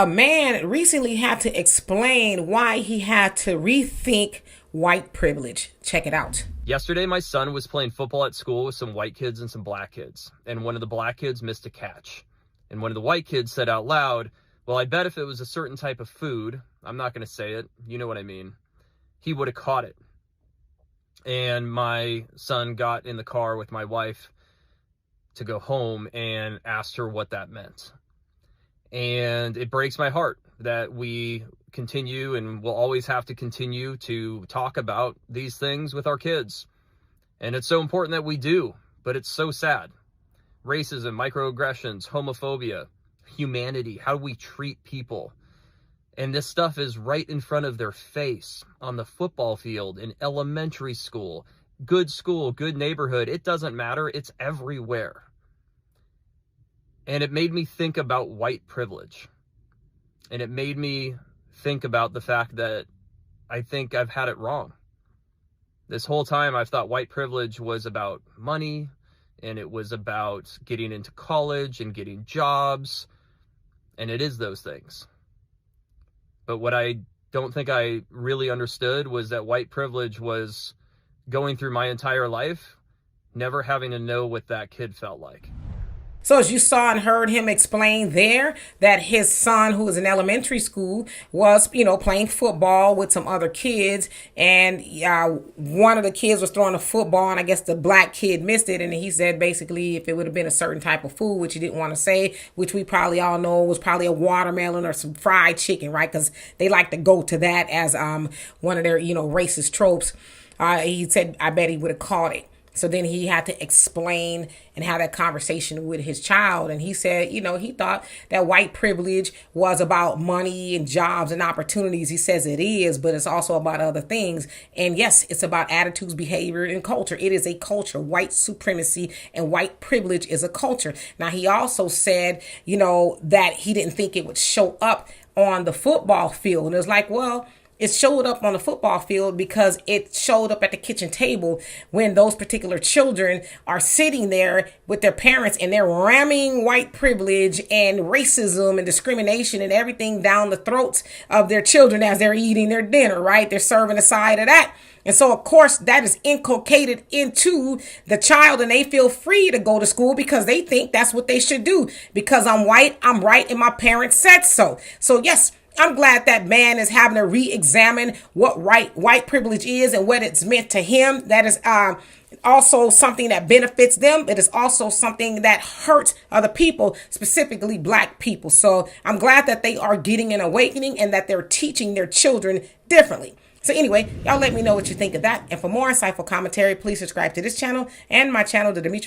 A man recently had to explain why he had to rethink white privilege. Check it out. Yesterday, my son was playing football at school with some white kids and some black kids, and one of the black kids missed a catch. And one of the white kids said out loud, "Well, I bet if it was a certain type of food," I'm not going to say it, you know what I mean, "he would have caught it." And my son got in the car with my wife to go home and asked her what that meant. And it breaks my heart that we continue and will always have to continue to talk about these things with our kids. And it's so important that we do, but it's so sad. Racism, microaggressions, homophobia, humanity, how do we treat people? And this stuff is right in front of their face on the football field, in elementary school, good neighborhood. It doesn't matter. It's everywhere. And it made me think about white privilege. And it made me think about the fact that I think I've had it wrong. This whole time I've thought white privilege was about money, and it was about getting into college and getting jobs. And it is those things. But what I don't think I really understood was that white privilege was going through my entire life, never having to know what that kid felt like. So as you saw and heard him explain there that his son, who was in elementary school, was, playing football with some other kids. And one of the kids was throwing a football, and I guess the black kid missed it. And he said basically if it would have been a certain type of food, which he didn't want to say, which we probably all know was probably a watermelon or some fried chicken, right? Because they like to go to that as one of their, racist tropes. He said, I bet he would have caught it. So then he had to explain and have that conversation with his child. And he said, he thought that white privilege was about money and jobs and opportunities. He says it is, but it's also about other things. And yes, it's about attitudes, behavior, and culture. It is a culture. White supremacy and white privilege is a culture. Now, he also said, that he didn't think it would show up on the football field. And it was like, well, it showed up on the football field because it showed up at the kitchen table when those particular children are sitting there with their parents and they're ramming white privilege and racism and discrimination and everything down the throats of their children as they're eating their dinner, right? They're serving a side of that. And so, of course, that is inculcated into the child, and they feel free to go to school because they think that's what they should do. Because I'm white, I'm right, and my parents said so. So, yes, I'm glad that man is having to re-examine what white privilege is and what it's meant to him. That is also something that benefits them. It is also something that hurts other people, specifically black people. So I'm glad that they are getting an awakening and that they're teaching their children differently. So anyway, y'all let me know what you think of that. And for more insightful commentary, please subscribe to this channel and my channel, the Demetra Kaye.